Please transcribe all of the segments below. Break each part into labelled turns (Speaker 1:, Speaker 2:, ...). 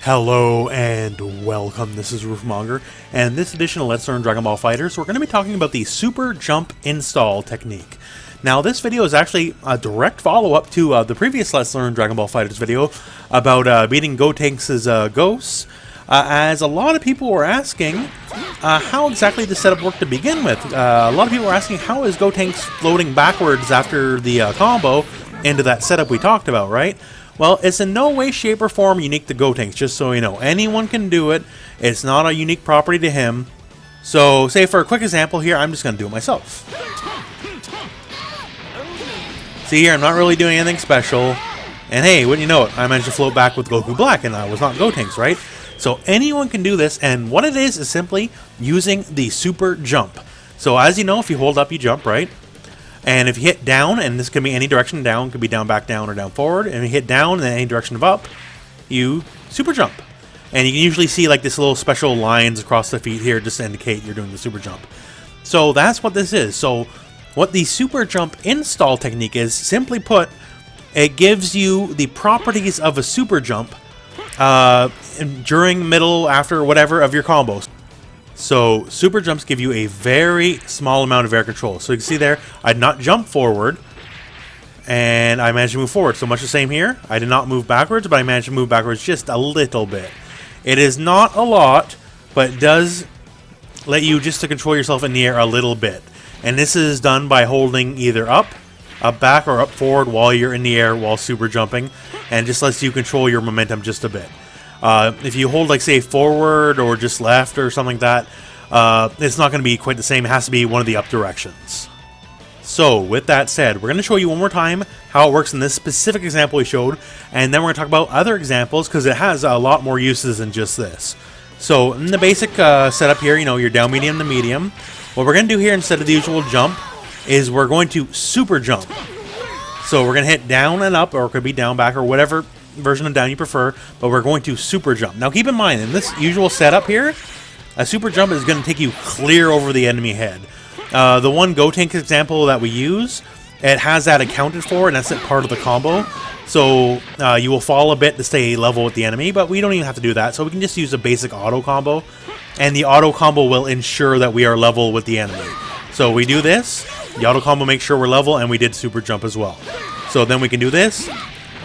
Speaker 1: Hello and welcome, this is Rooflemonger, and in this edition of Let's Learn Dragon Ball FighterZ, we're going to be talking about the Super Jump Install technique. Now this video is actually a direct follow-up to the previous Let's Learn Dragon Ball FighterZ video about beating Gotenks' ghosts, as a lot of people were asking how exactly the setup worked to begin with. A lot of people were asking how is Gotenks floating backwards after the combo into that setup we talked about, right? Well, it's in no way, shape, or form unique to Gotenks, just so you know. Anyone can do it. It's not a unique property to him. So, say for a quick example here, I'm just going to do it myself. See here, I'm not really doing anything special. And hey, wouldn't you know it, I managed to float back with Goku Black, and I was not Gotenks, right? So anyone can do this, and what it is simply using the Super Jump. So as you know, if you hold up, you jump, right? And if you hit down, and this can be any direction down, could be down, back, down, or down, forward. And if you hit down in any direction of up, you super jump. And you can usually see like this little special lines across the feet here just to indicate you're doing the super jump. So that's what this is. So what the super jump install technique is, simply put, it gives you the properties of a super jump during, middle, after, whatever of your combos. So, super jumps give you a very small amount of air control. So you can see there, I did not jump forward, and I managed to move forward. So much the same here. I did not move backwards, but I managed to move backwards just a little bit. It is not a lot, but it does let you just to control yourself in the air a little bit. And this is done by holding either up back, or up forward while you're in the air while super jumping, and just lets you control your momentum just a bit. If you hold, like, say, forward or just left or something like that, it's not going to be quite the same. It has to be one of the up directions. So, with that said, we're going to show you one more time how it works in this specific example we showed, and then we're going to talk about other examples, because it has a lot more uses than just this. So, in the basic setup here, you know, your down medium to medium, what we're going to do here instead of the usual jump is we're going to super jump. So, we're going to hit down and up, or it could be down, back, or whatever version of down you prefer, but we're going to super jump. Now keep in mind, in this usual setup here, a super jump is going to take you clear over the enemy head. The one Gotenks example that we use, it has that accounted for, and that's part of the combo. So you will fall a bit to stay level with the enemy, but we don't even have to do that. So we can just use a basic auto combo, and the auto combo will ensure that we are level with the enemy. So we do this, the auto combo makes sure we're level, and we did super jump as well. So then we can do this,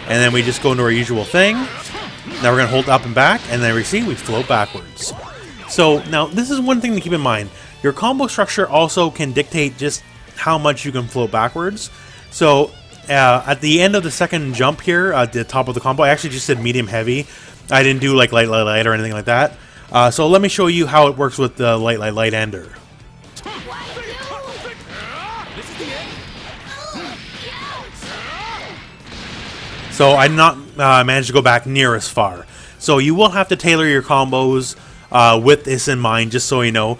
Speaker 1: and then we just go into our usual thing. Now we're going to hold up and back, and then we see we float backwards. So now this is one thing to keep in mind. Your combo structure also can dictate just how much you can float backwards. So at the end of the second jump here, at the top of the combo, I actually just did medium heavy. I didn't do like light, light, light or anything like that. So let me show you how it works with the light, light, light ender. So I did not manage to go back near as far. So you will have to tailor your combos with this in mind, just so you know.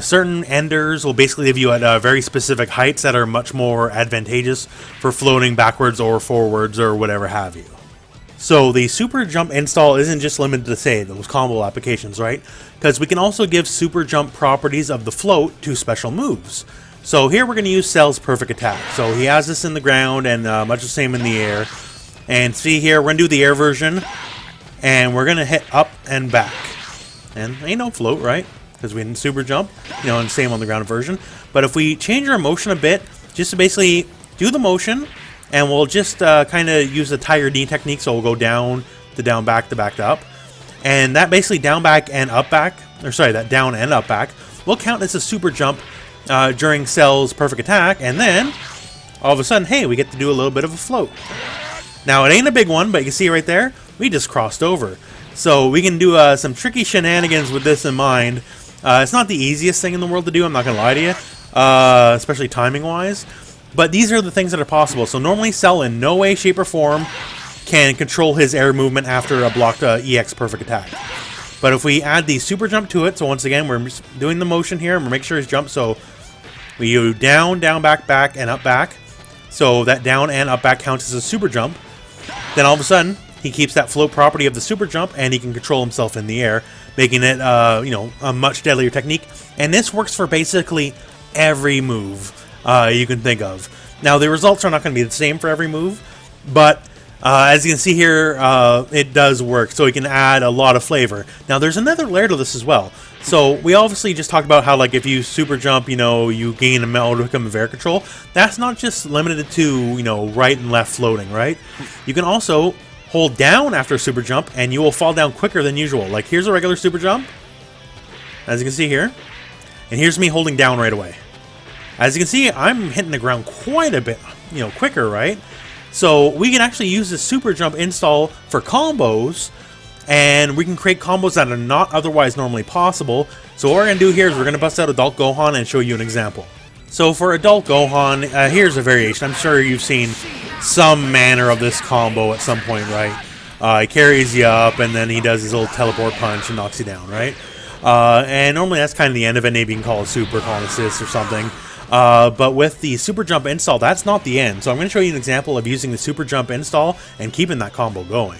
Speaker 1: Certain enders will basically give you at very specific heights that are much more advantageous for floating backwards or forwards or whatever have you. So the super jump install isn't just limited to, say, those combo applications, right? Because we can also give super jump properties of the float to special moves. So here we're going to use Cell's perfect attack. So he has this in the ground and much the same in the air. And see here, we're going to do the air version, and we're going to hit up and back. And ain't no float, right? Because we didn't super jump, you know, and same on the ground version. But if we change our motion a bit, just to basically do the motion, and we'll just kind of use the Tiger D technique, so we'll go down to down, back to back to up. And that basically down, back, and up, back, or sorry, that down and up, back, will count as a super jump during Cell's perfect attack, and then, all of a sudden, hey, we get to do a little bit of a float. Now, it ain't a big one, but you can see right there, we just crossed over. So we can do some tricky shenanigans with this in mind. It's not the easiest thing in the world to do, I'm not going to lie to you, especially timing-wise. But these are the things that are possible. So normally Cell in no way, shape, or form can control his air movement after a blocked EX perfect attack. But if we add the super jump to it, so once again, we're just doing the motion here, and we're making sure he's jumped. So we do down, down, back, back, and up, back. So that down and up, back counts as a super jump. Then all of a sudden, he keeps that float property of the super jump, and he can control himself in the air, making it, you know, a much deadlier technique. And this works for basically every move you can think of. Now, the results are not going to be the same for every move, but As you can see here, it does work, so it can add a lot of flavor. Now, there's another layer to this as well. So, we obviously just talked about how, like, if you super jump, you know, you gain a modicum of air control. That's not just limited to, you know, right and left floating, right? You can also hold down after a super jump, and you will fall down quicker than usual. Like, here's a regular super jump, as you can see here. And here's me holding down right away. As you can see, I'm hitting the ground quite a bit, you know, quicker, right? So we can actually use the super jump install for combos, and we can create combos that are not otherwise normally possible. So what we're going to do here is we're going to bust out Adult Gohan and show you an example. So for Adult Gohan, here's a variation. I'm sure you've seen some manner of this combo at some point, right? He carries you up, and then he does his little teleport punch and knocks you down, right? And normally that's kind of the end of it. Maybe you can call it super, call it assist or something. But with the super jump install, that's not the end. So I'm going to show you an example of using the super jump install and keeping that combo going.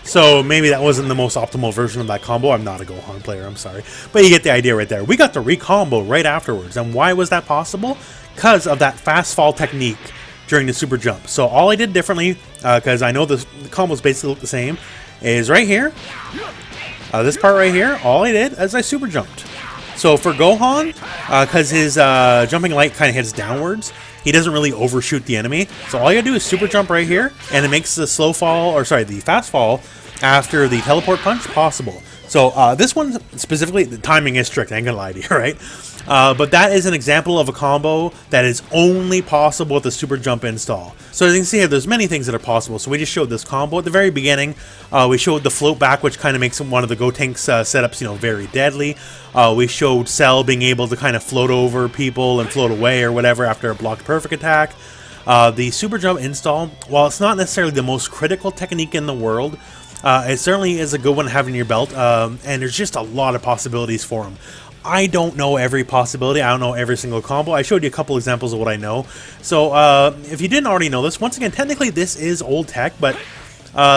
Speaker 1: So maybe that wasn't the most optimal version of that combo. I'm not a Gohan player, I'm sorry. But you get the idea right there. We got the re-combo right afterwards. And why was that possible? Because of that fast fall technique during the super jump. So all I did differently, because I know the combos basically look the same, is right here. This part right here, all I did is I super jumped. So for Gohan, because his jumping light kind of hits downwards, he doesn't really overshoot the enemy. So all you gotta do is super jump right here, and it makes the slow fall, or sorry, the fast fall after the teleport punch possible. So this one specifically, the timing is strict, I ain't gonna lie to you, right? But that is an example of a combo that is only possible with the super jump install. So as you can see here, there's many things that are possible. So we just showed this combo at the very beginning. We showed the float back, which kind of makes one of the Gotenks setups, you know, very deadly. We showed Cell being able to kind of float over people and float away or whatever after a blocked perfect attack. The super jump install, while it's not necessarily the most critical technique in the world, it certainly is a good one to have in your belt, and there's just a lot of possibilities for them. I don't know every possibility. I don't know every single combo. I showed you a couple examples of what I know. So if you didn't already know this, once again, technically this is old tech, but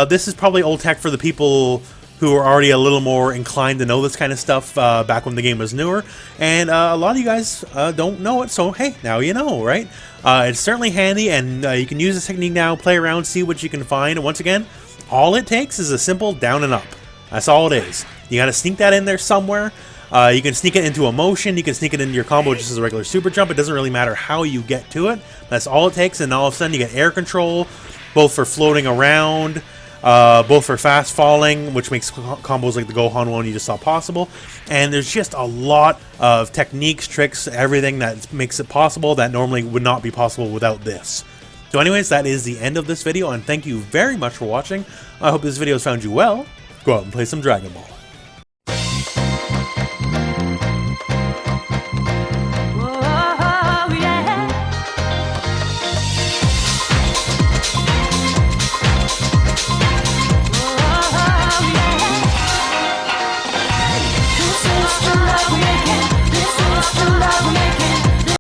Speaker 1: this is probably old tech for the people who are already a little more inclined to know this kind of stuff back when the game was newer. And a lot of you guys don't know it, so hey, now you know, right? It's certainly handy, and you can use this technique now, play around, see what you can find. And once again, all it takes is a simple down and up. That's all it is. You gotta sneak that in there somewhere. You can sneak it into a motion, you can sneak it into your combo just as a regular super jump. It doesn't really matter how you get to it. That's all it takes, and all of a sudden you get air control, both for floating around, both for fast falling, which makes combos like the Gohan one you just saw possible. And there's just a lot of techniques, tricks, everything that makes it possible that normally would not be possible without this. So anyways, that is the end of this video, and thank you very much for watching. I hope this video has found you well. Go out and play some Dragon Ball.